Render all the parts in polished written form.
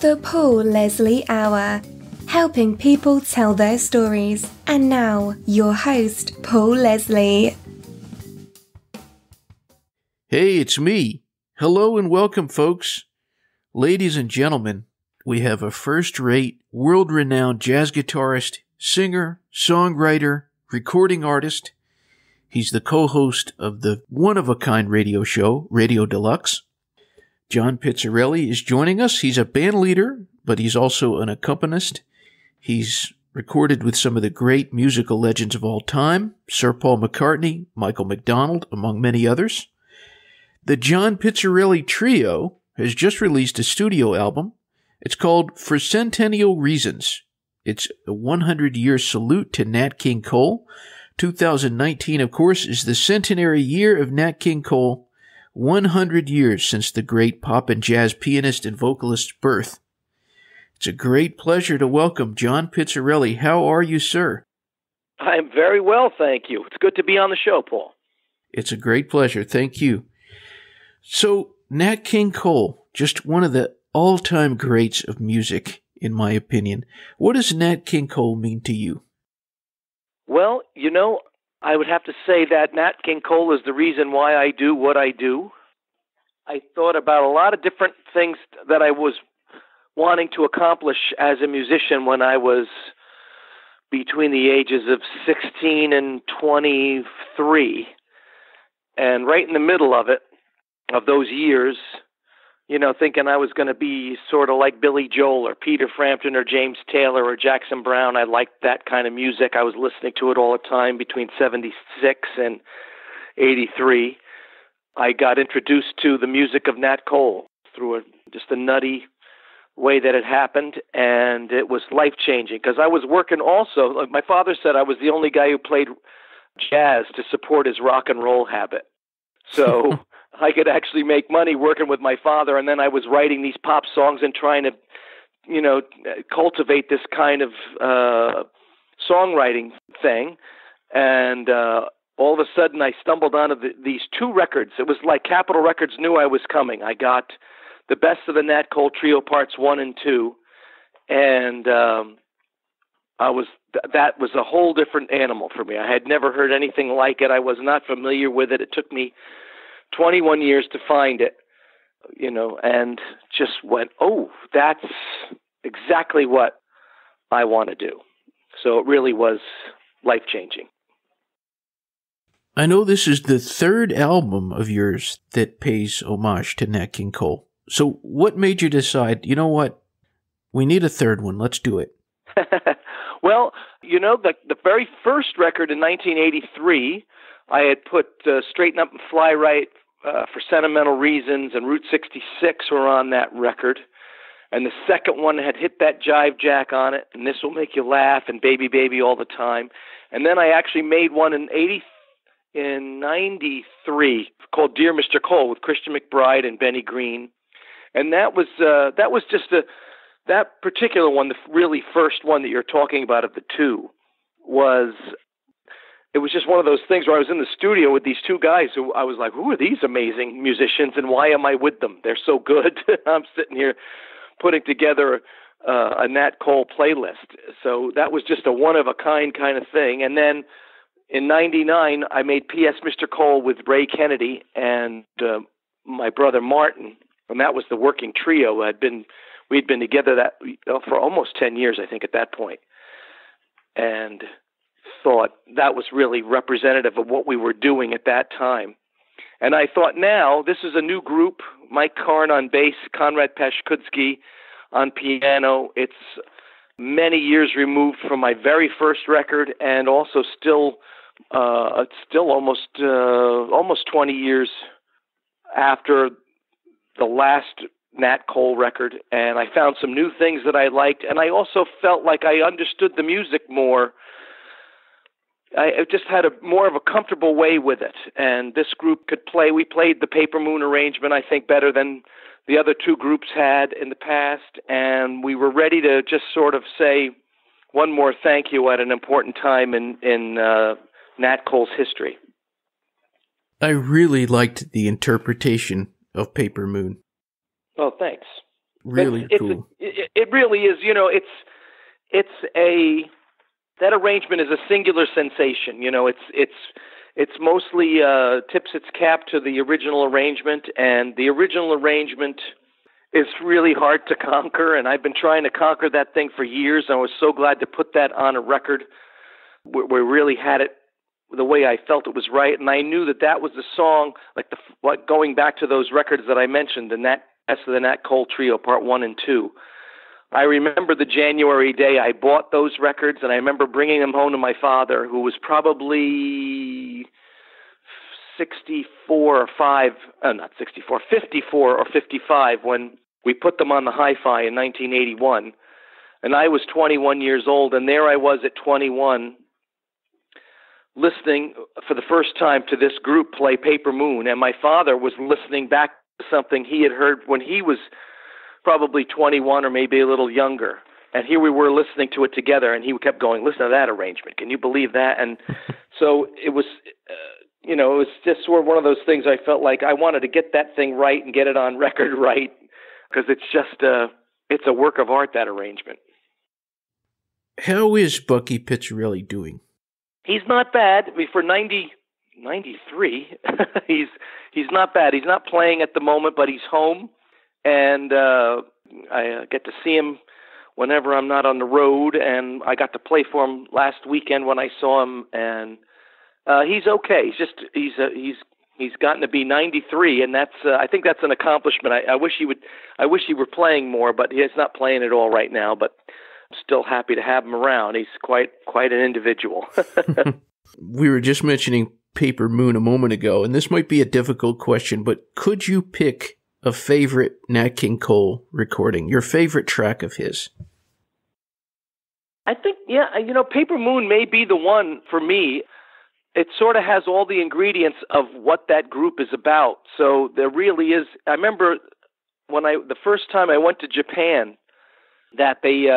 The Paul Leslie Hour, helping people tell their stories. And now, your host, Paul Leslie. Hey, it's me. Hello and welcome, folks. Ladies and gentlemen, we have a first-rate, world-renowned jazz guitarist, singer, songwriter, recording artist. He's the co-host of the one-of-a-kind radio show, Radio Deluxe. John Pizzarelli is joining us. He's a band leader, but he's also an accompanist. He's recorded with some of the great musical legends of all time, Sir Paul McCartney, Michael McDonald, among many others. The John Pizzarelli Trio has just released a studio album. It's called For Centennial Reasons. It's a 100-year salute to Nat King Cole. 2019, of course, is the centenary year of Nat King Cole. 100 years since the great pop and jazz pianist and vocalist's birth. It's a great pleasure to welcome John Pizzarelli. How are you, sir? I'm very well, thank you. It's good to be on the show, Paul. It's a great pleasure. Thank you. So, Nat King Cole, just one of the all-time greats of music, in my opinion. What does Nat King Cole mean to you? Well, I would have to say that Nat King Cole is the reason why I do what I do. I thought about a lot of different things that I was wanting to accomplish as a musician when I was between the ages of 16 and 23. And right in the middle of those years, thinking I was going to be sort of like Billy Joel or Peter Frampton or James Taylor or Jackson Browne. I liked that kind of music. I was listening to it all the time between 76 and 83. I got introduced to the music of Nat Cole through just a nutty way that it happened, and it was life-changing because I was working also. Like my father said, I was the only guy who played jazz to support his rock and roll habit. So I could actually make money working with my father, and then I was writing these pop songs and trying to, cultivate this kind of songwriting thing. And all of a sudden, I stumbled onto these two records. It was like Capitol Records knew I was coming. I got the best of the Nat Cole Trio Parts 1 and 2, and that was a whole different animal for me. I had never heard anything like it. I was not familiar with it. It took me 21 years to find it, and just went, oh, that's exactly what I want to do. So it really was life-changing. I know this is the third album of yours that pays homage to Nat King Cole. So what made you decide, you know what, we need a third one, let's do it? Well, the very first record in 1983, I had put Straighten Up and Fly Right, For Sentimental Reasons, and Route 66 were on that record. And the second one had Hit That Jive Jack on it, and This Will Make You Laugh, and Baby Baby All the Time. And then I actually made one in 93 called Dear Mr. Cole with Christian McBride and Benny Green. And that was just that particular one, the really first one that you're talking about of the two, it was just one of those things where I was in the studio with these two guys who I was like, who are these amazing musicians and why am I with them? They're so good. I'm sitting here putting together a Nat Cole playlist. So that was just a one-of-a-kind kind of thing. And then in 99, I made P.S. Mr. Cole with Ray Kennedy and my brother Martin, and that was the working trio. We'd been together for almost 10 years, I think, at that point. And thought that was really representative of what we were doing at that time. And I thought, now, this is a new group, Mike Karn on bass, Konrad Pashkudsky on piano. It's many years removed from my very first record, and also still almost 20 years after the last Nat Cole record, and I found some new things that I liked, and I also felt like I understood the music more. I just had more of a comfortable way with it, and this group could play. We played the Paper Moon arrangement, I think, better than the other two groups had in the past, and we were ready to just sort of say one more thank you at an important time in Nat Cole's history. I really liked the interpretation of Paper Moon. Oh, thanks. Really cool. It really is. That arrangement is a singular sensation. It's mostly tips its cap to the original arrangement, and the original arrangement is really hard to conquer, and I've been trying to conquer that thing for years, and I was so glad to put that on a record where we really had it the way I felt it was right, and I knew that was the song, going back to those records that I mentioned, the Nat Cole Trio, Part 1 and 2. I remember the January day I bought those records, and I remember bringing them home to my father, who was probably 54 or 55 when we put them on the hi-fi in 1981. And I was 21 years old, and there I was at 21 listening for the first time to this group play Paper Moon, and my father was listening back to something he had heard when he was probably 21 or maybe a little younger. And here we were listening to it together, and he kept going, listen to that arrangement. Can you believe that? And so it was, it was just sort of one of those things I felt like I wanted to get that thing right and get it on record right, because it's just, it's a work of art, that arrangement. How is Bucky Pizzarelli doing? He's not bad. I mean, for 93, he's not bad. He's not playing at the moment, but he's home. And I get to see him whenever I'm not on the road, and I got to play for him last weekend when I saw him, and he's okay. He's gotten to be 93, and that's I think that's an accomplishment. I wish he were playing more, but he's not playing at all right now. But I'm still happy to have him around. He's quite an individual. We were just mentioning Paper Moon a moment ago, and this might be a difficult question, but could you pick a favorite Nat King Cole recording, your favorite track of his? I think, Paper Moon may be the one for me. It sort of has all the ingredients of what that group is about. So there really is. I remember the first time I went to Japan, that they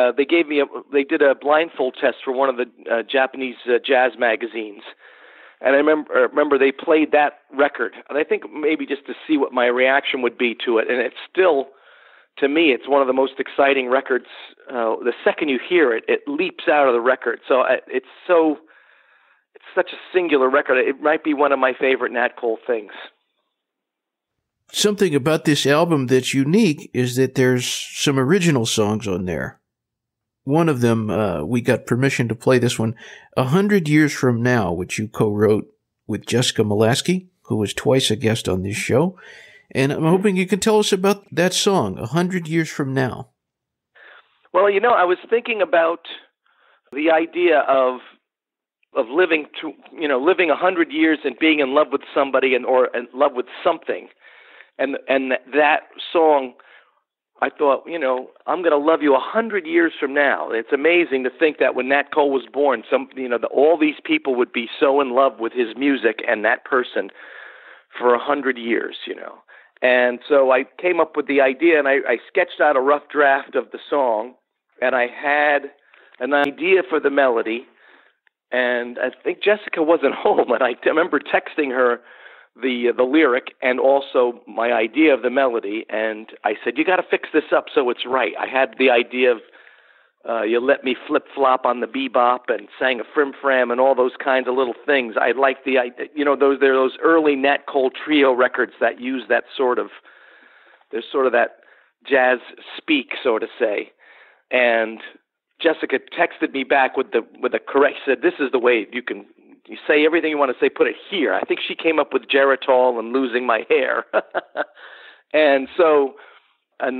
did a blindfold test for one of the Japanese jazz magazines. And I remember they played that record, and I think maybe just to see what my reaction would be to it. And it's still, to me, it's one of the most exciting records. The second you hear it, it leaps out of the record. So it's such a singular record. It might be one of my favorite Nat Cole things. Something about this album that's unique is that there's some original songs on there. One of them, we got permission to play this one, 100 Years From Now, which you co-wrote with Jessica Molaskey, who was twice a guest on this show. And I'm hoping you can tell us about that song, 100 Years From Now. Well, I was thinking about the idea of living 100 years and being in love with somebody or in love with something. And that song, I thought, I'm going to love you 100 years from now. It's amazing to think that when Nat Cole was born, all these people would be so in love with his music and that person for 100 years, And so I came up with the idea, and I sketched out a rough draft of the song, and I had an idea for the melody, and I think Jessica wasn't home, and I remember texting her the lyric and also my idea of the melody, and I said, you got to fix this up so it's right. I had the idea of You Let Me Flip Flop on the Bebop, and sang a Frim Fram and all those kinds of little things. I like the idea, those early Nat Cole Trio records that use that there's sort of that jazz speak, so to say. And Jessica texted me back with the correct, said, this is the way you say everything you want to say, put it here. I think she came up with Geritol and Losing My Hair. And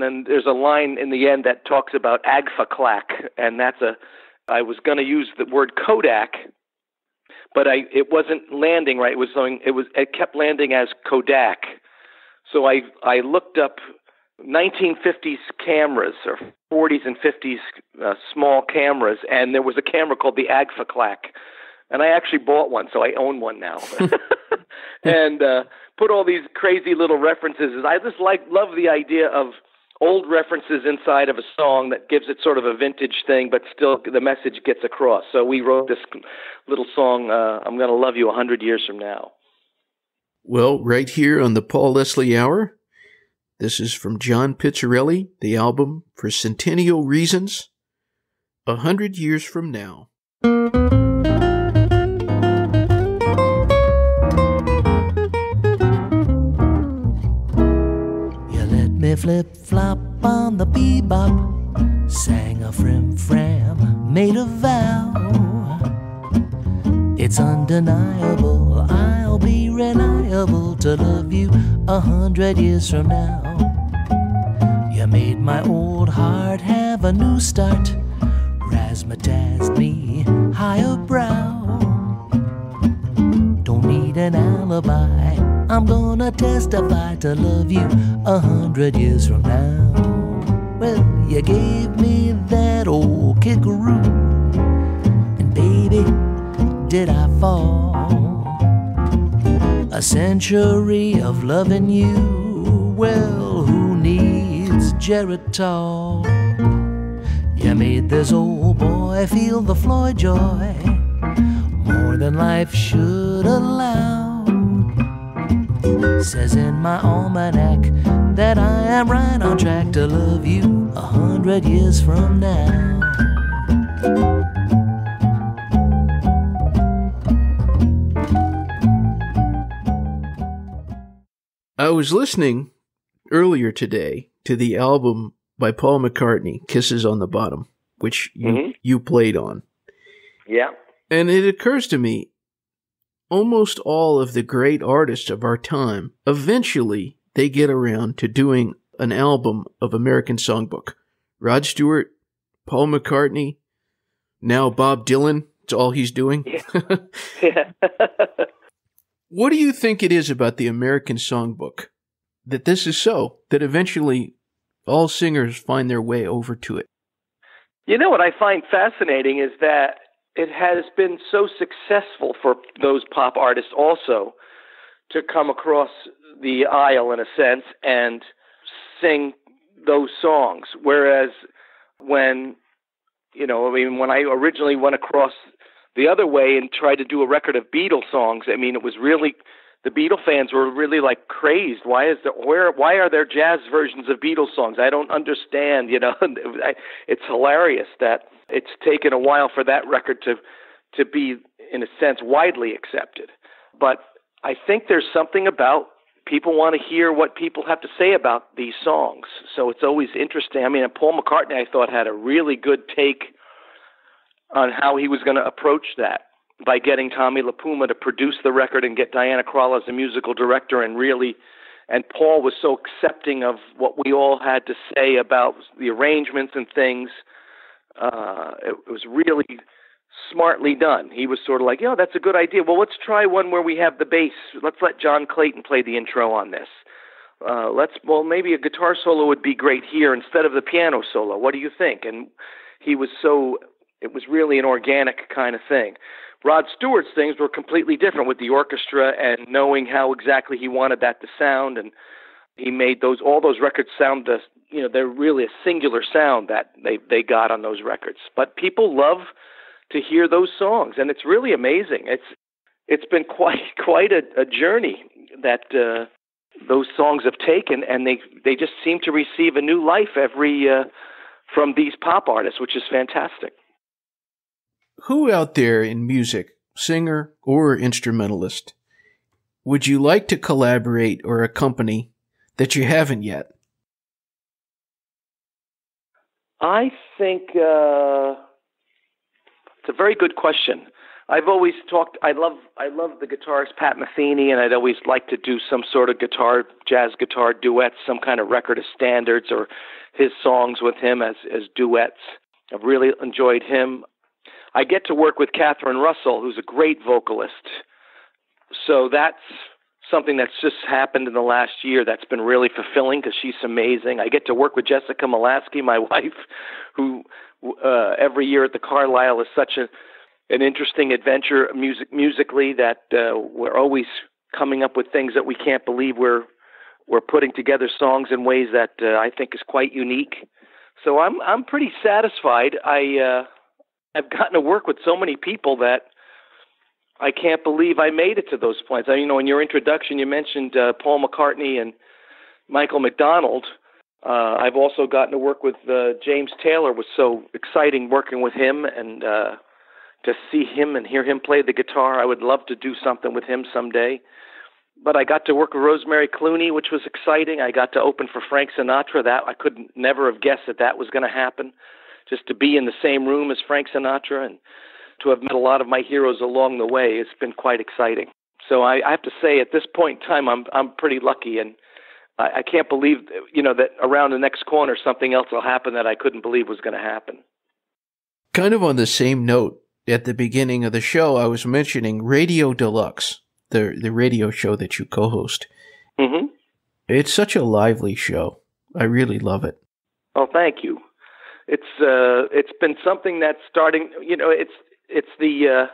then there's a line in the end that talks about Agfa-clack, and I was going to use the word Kodak, but it wasn't landing right. It kept landing as Kodak. So I looked up 1950s cameras, or 40s and 50s small cameras, and there was a camera called the Agfa-clack. And I actually bought one, so I own one now. And put all these crazy little references. I just love the idea of old references inside of a song that gives it sort of a vintage thing, but still the message gets across. So we wrote this little song, I'm Gonna Love You 100 Years From Now. Well, right here on the Paul Leslie Hour, This is from John Pizzarelli, the album for Centennial Reasons, 100 Years From Now. You let me flip-flop on the bebop, sang a frim-fram, made a vow. It's undeniable, I'll be reliable to love you 100 years from now. You made my old heart have a new start, razzmatazed me higher brow. Don't need an alibi, I'm gonna testify to love you 100 years from now. Well, you gave me that old kickaroo, and baby, did I fall. A century of loving you, well, who needs Geritol? You made this old boy feel the Floyd joy, more than life should allow. Says in my almanac that I am right on track to love you 100 years from now. I was listening earlier today to the album by Paul McCartney, Kisses on the Bottom, which you played on. Yeah. And it occurs to me, almost all of the great artists of our time, eventually they get around to doing an album of American Songbook. Rod Stewart, Paul McCartney, now Bob Dylan, it's all he's doing. Yeah. What do you think it is about the American Songbook that this is so, that eventually all singers find their way over to it? You know what I find fascinating is that it has been so successful for those pop artists also to come across the aisle, in a sense, and sing those songs. Whereas when I originally went across the other way and tried to do a record of Beatles songs, I mean, it was really, the Beatle fans were really like crazed. Why are there jazz versions of Beatles songs? I don't understand, It's hilarious that it's taken a while for that record to be, in a sense, widely accepted. But I think there's something about people want to hear what people have to say about these songs. So it's always interesting. I mean, Paul McCartney, I thought, had a really good take on how he was going to approach that by getting Tommy LaPuma to produce the record and get Diana Krall as a musical director, and Paul was so accepting of what we all had to say about the arrangements and things. It was really smartly done. He was sort of like, that's a good idea. Well, let's try one where we have the bass. Let's let John Clayton play the intro on this. Maybe a guitar solo would be great here instead of the piano solo. What do you think? And it was really an organic kind of thing. Rod Stewart's things were completely different with the orchestra and knowing how exactly he wanted that to sound. And he made all those records sound, they're really a singular sound that they got on those records. But people love to hear those songs, and it's really amazing. It's been quite a journey that those songs have taken, and they just seem to receive a new life from these pop artists, which is fantastic. Who out there in music, singer or instrumentalist, would you like to collaborate or accompany that you haven't yet? I think it's a very good question. I've always I love the guitarist Pat Metheny, and I'd always like to do some sort of jazz guitar duets, some kind of record of standards or his songs with him as duets. I've really enjoyed him. I get to work with Catherine Russell, who's a great vocalist. So that's something that's just happened in the last year that's been really fulfilling because she's amazing. I get to work with Jessica Molaski, my wife, who every year at the Carlisle is such an interesting adventure musically that we're always coming up with things that we can't believe we're putting together songs in ways that I think is quite unique. So I'm pretty satisfied. I've gotten to work with so many people that I can't believe I made it to those points. In your introduction, you mentioned Paul McCartney and Michael McDonald. I've also gotten to work with James Taylor. It was so exciting working with him, and to see him and hear him play the guitar. I would love to do something with him someday. But I got to work with Rosemary Clooney, which was exciting. I got to open for Frank Sinatra. That I could never have guessed that was going to happen. Just to be in the same room as Frank Sinatra and to have met a lot of my heroes along the way, it's been quite exciting. So I have to say, at this point in time, I'm pretty lucky, and I can't believe, that around the next corner something else will happen that I couldn't believe was going to happen. Kind of on the same note, at the beginning of the show, I was mentioning Radio Deluxe, the radio show that you co-host. Mm-hmm. It's such a lively show. I really love it. Oh, thank you. It's been something that's starting. It's the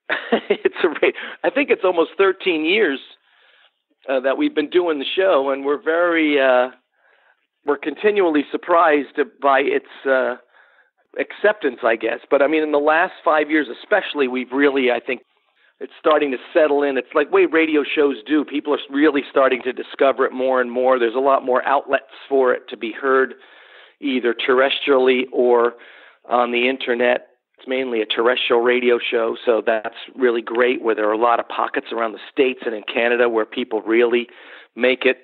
I think it's almost 13 years that we've been doing the show, and we're continually surprised by its acceptance, I guess. But I mean, in the last 5 years, especially, we've really, I think, it's starting to settle in. It's like the way radio shows do. People are really starting to discover it more and more. There's a lot more outlets for it to be heard, either terrestrially or on the internet. It's mainly a terrestrial radio show, so that's really great, where there are a lot of pockets around the States and in Canada where people really make it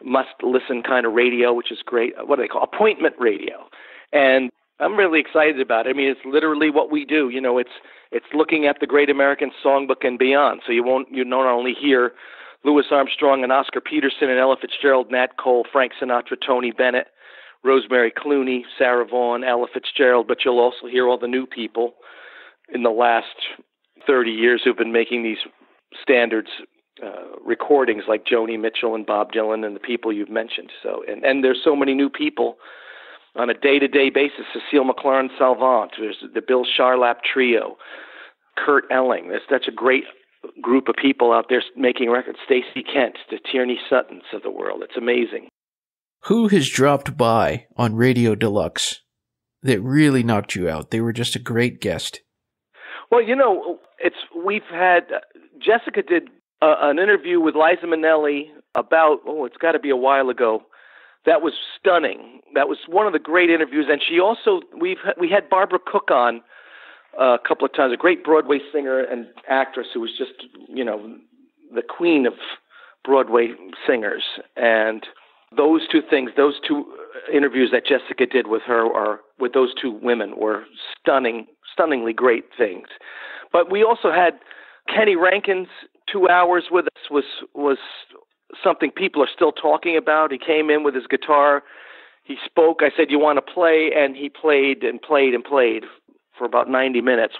must-listen kind of radio, which is great. What do they call appointment radio? And I'm really excited about it. I mean, it's literally what we do. It's looking at the Great American Songbook and beyond. So you not only hear Louis Armstrong and Oscar Peterson and Ella Fitzgerald, Nat Cole, Frank Sinatra, Tony Bennett, Rosemary Clooney, Sarah Vaughan, Ella Fitzgerald, but you'll also hear all the new people in the last 30 years who've been making these standards recordings, like Joni Mitchell and Bob Dylan and the people you've mentioned. So, and there's so many new people on a day-to-day basis. Cecile McLaren-Salvant, there's the Bill Charlap Trio, Kurt Elling. There's such a great group of people out there making records. Stacey Kent, the Tierney Suttons of the world. It's amazing. Who has dropped by on Radio Deluxe that really knocked you out? They were just a great guest. Well, we've had, Jessica did an interview with Liza Minnelli about, it's got to be a while ago. That was stunning. That was one of the great interviews. And she also, we had Barbara Cook on a couple of times, a great Broadway singer and actress who was just, the queen of Broadway singers. And those two interviews that Jessica did with her, or with those two women, were stunningly great things. But we also had Kenny Rankin's 2 hours with us was something people are still talking about. He came in with his guitar. He spoke. I said, "You want to play?" And he played and played and played for about 90 minutes,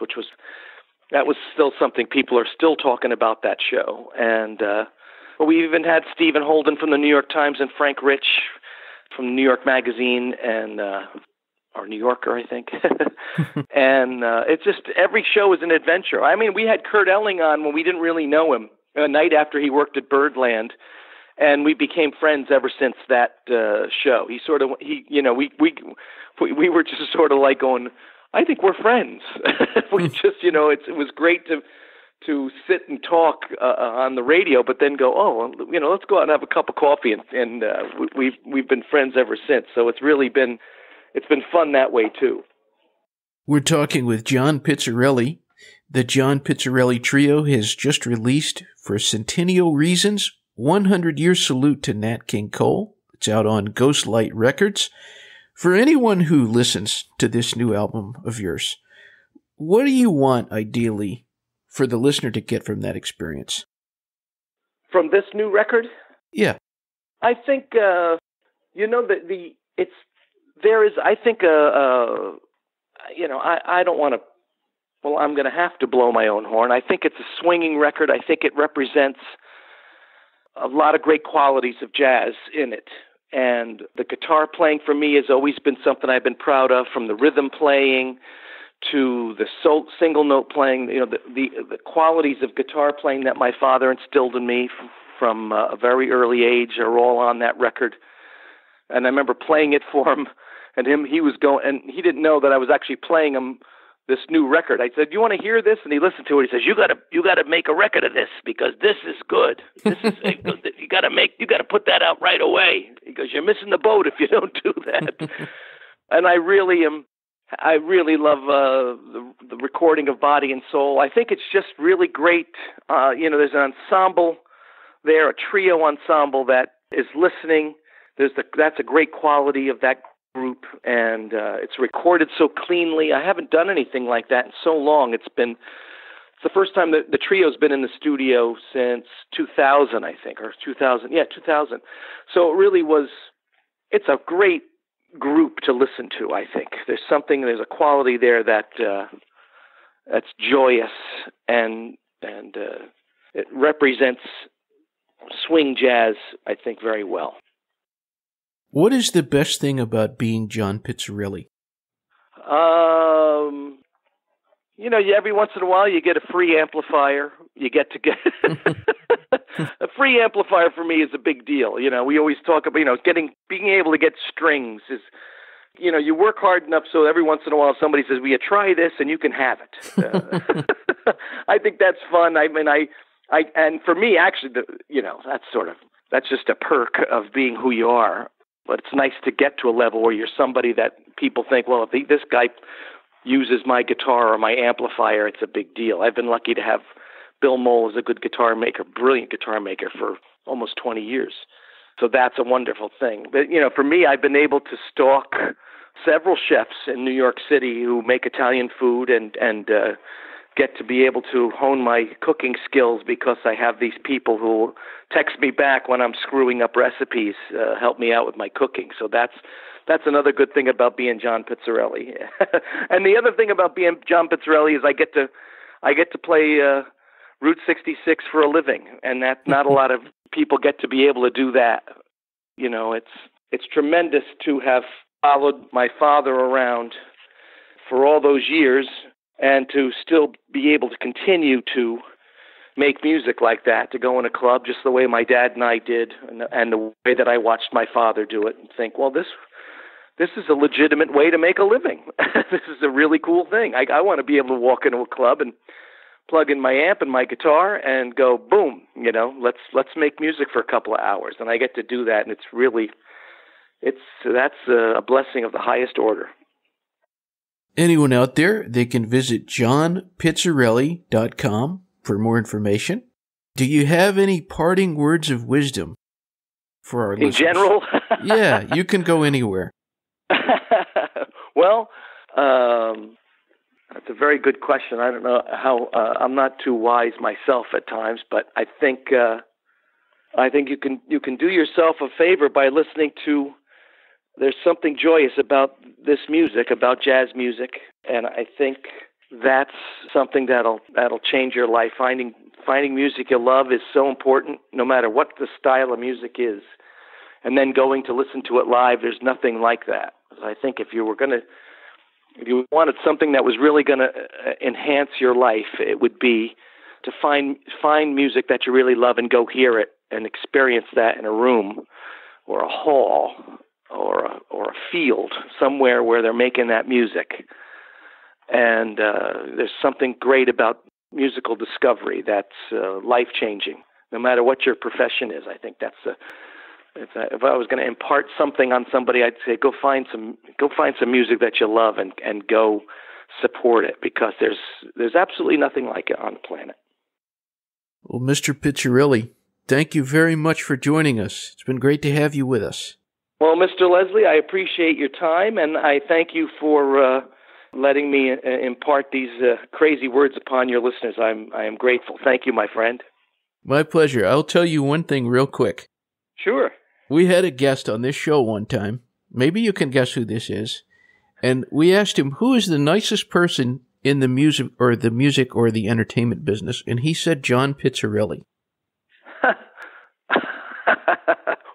that was still something people are still talking about, that show. And we even had Stephen Holden from the New York Times and Frank Rich from New York Magazine and or New Yorker, I think. And it's just, every show is an adventure. I mean, we had Kurt Elling on when we didn't really know him, a night after he worked at Birdland, and we became friends ever since that show. We were just sort of like going, I think we're friends. We just, it was great to sit and talk on the radio, but then go, let's go out and have a cup of coffee, and we've been friends ever since. So it's been fun that way too. We're talking with John Pizzarelli. The John Pizzarelli Trio has just released, for Centennial Reason's 100-year salute to Nat King Cole. It's out on Ghostlight Records. For anyone who listens to this new album of yours, what do you want, ideally, for the listener to get from that experience? From this new record? Yeah. I think, I don't want to, I'm going to have to blow my own horn. I think it's a swinging record. I think it represents a lot of great qualities of jazz in it. And the guitar playing for me has always been something I've been proud of, from the rhythm playing to the single note playing. The qualities of guitar playing that my father instilled in me from a very early age are all on that record. And I remember playing it for him, and he was going, and he didn't know that I was actually playing him this new record. I said, "You want to hear this?" And he listened to it. He says, "You got to make a record of this because this is good. This is you got to put that out right away because you're missing the boat if you don't do that." And I really love the recording of Body and Soul. I think it's just really great. There's an ensemble there, a trio ensemble that is listening. That's a great quality of that group, and it's recorded so cleanly. I haven't done anything like that in so long. It's the first time that the trio's been in the studio since 2000, I think, or 2000. Yeah, 2000. So it really was. It's a great group to listen to. I think there's a quality there that's joyous and it represents swing jazz, I think, very well. What is the best thing about being John Pizzarelli? Every once in a while you get a free amplifier. You get a free amplifier for me is a big deal. We always talk about, being able to get strings is, you work hard enough so every once in a while somebody says, "Will you try this?" and you can have it. I think that's fun. I mean, and for me, actually, that's just a perk of being who you are. But it's nice to get to a level where you're somebody that people think, well, if this guy uses my guitar or my amplifier, it's a big deal. I've been lucky to have Bill Mole as a good guitar maker, brilliant guitar maker for almost 20 years. So that's a wonderful thing. But, for me, I've been able to stalk several chefs in New York City who make Italian food and get to be able to hone my cooking skills because I have these people who text me back when I'm screwing up recipes, help me out with my cooking. So that's another good thing about being John Pizzarelli. And the other thing about being John Pizzarelli is I get to play Route 66 for a living, and that not a lot of people get to be able to do that. It's tremendous to have followed my father around for all those years and to still be able to continue to make music like that, to go in a club just the way my dad and I did, and the way that I watched my father do it, and think, well, this is a legitimate way to make a living. This is a really cool thing. I want to be able to walk into a club and plug in my amp and my guitar and go, boom, let's make music for a couple of hours. And I get to do that, and that's a blessing of the highest order. Anyone out there, they can visit johnpizzarelli.com for more information. Do you have any parting words of wisdom for our listeners? In general? Yeah, you can go anywhere. Well, that's a very good question. I don't know how. I'm not too wise myself at times, but I think you can do yourself a favor by listening to. There's something joyous about this music, about jazz music, and I think that's something that'll change your life. Finding music you love is so important, no matter what the style of music is. And then going to listen to it live, there's nothing like that. I think if you wanted something that was really going to enhance your life, it would be to find music that you really love and go hear it and experience that in a room or a hall or a field somewhere where they're making that music. And there's something great about musical discovery that's life-changing, no matter what your profession is. I think that's if I was going to impart something on somebody, I'd say go find some music that you love and go support it, because there's absolutely nothing like it on the planet. Well, Mr. Pizzarelli, thank you very much for joining us. It's been great to have you with us. Well, Mr. Leslie, I appreciate your time, and I thank you for letting me impart these crazy words upon your listeners. I am grateful. Thank you, my friend. My pleasure. I'll tell you one thing real quick. Sure. We had a guest on this show one time. Maybe you can guess who this is. And we asked him, who is the nicest person in the music or the entertainment business? And he said John Pizzarelli.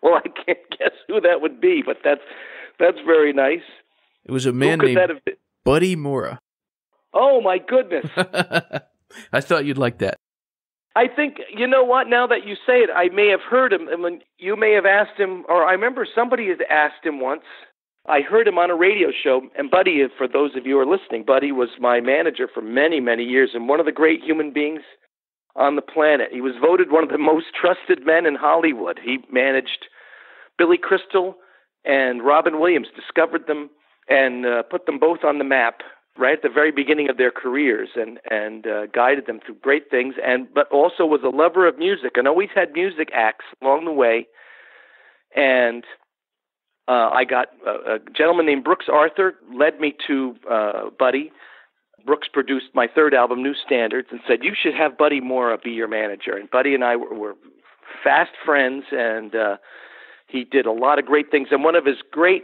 Well, I can't guess who that would be, but that's very nice. It was a man named Buddy Mora. Oh, my goodness. I thought you'd like that. I think, you know what, now that you say it, I may have heard him. I mean, you may have asked him, or I remember somebody had asked him once, I heard him on a radio show, and Buddy, for those of you who are listening, Buddy was my manager for many, many years, and one of the great human beings on the planet. He was voted one of the most trusted men in Hollywood. He managed Billy Crystal and Robin Williams, discovered them and put them both on the map right at the very beginning of their careers, and guided them through great things, but also was a lover of music and always had music acts along the way. And I got a gentleman named Brooks Arthur led me to Buddy. Brooks produced my third album, New Standards, and said, you should have Buddy Mora be your manager. And Buddy and I were fast friends, and he did a lot of great things. And one of his great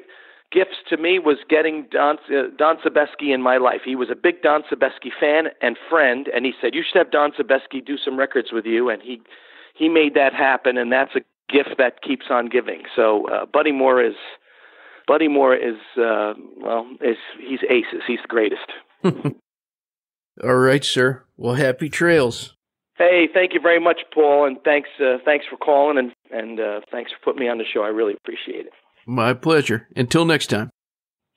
gifts to me was getting Don Sebesky in my life. He was a big Don Sebesky fan and friend, and he said, you should have Don Sebesky do some records with you. And he made that happen, and that's a gift that keeps on giving. So Buddy Mora is he's aces. He's the greatest. All right, sir. Well, happy trails. Hey, thank you very much, Paul, and thanks for calling and thanks for putting me on the show. I really appreciate it. My pleasure. Until next time.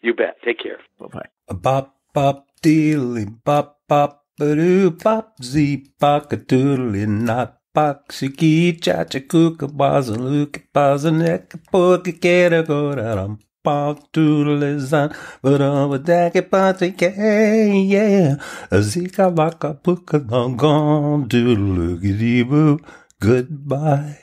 You bet. Take care. Bye-bye. Bop bop dealy bop bop doo bop zee bop a doodly not boxy cha cha cook a bazaluk bazanek pork get a go ram pop doodly zan but over that party yeah a zika baka book a long gone doodle boo. Goodbye.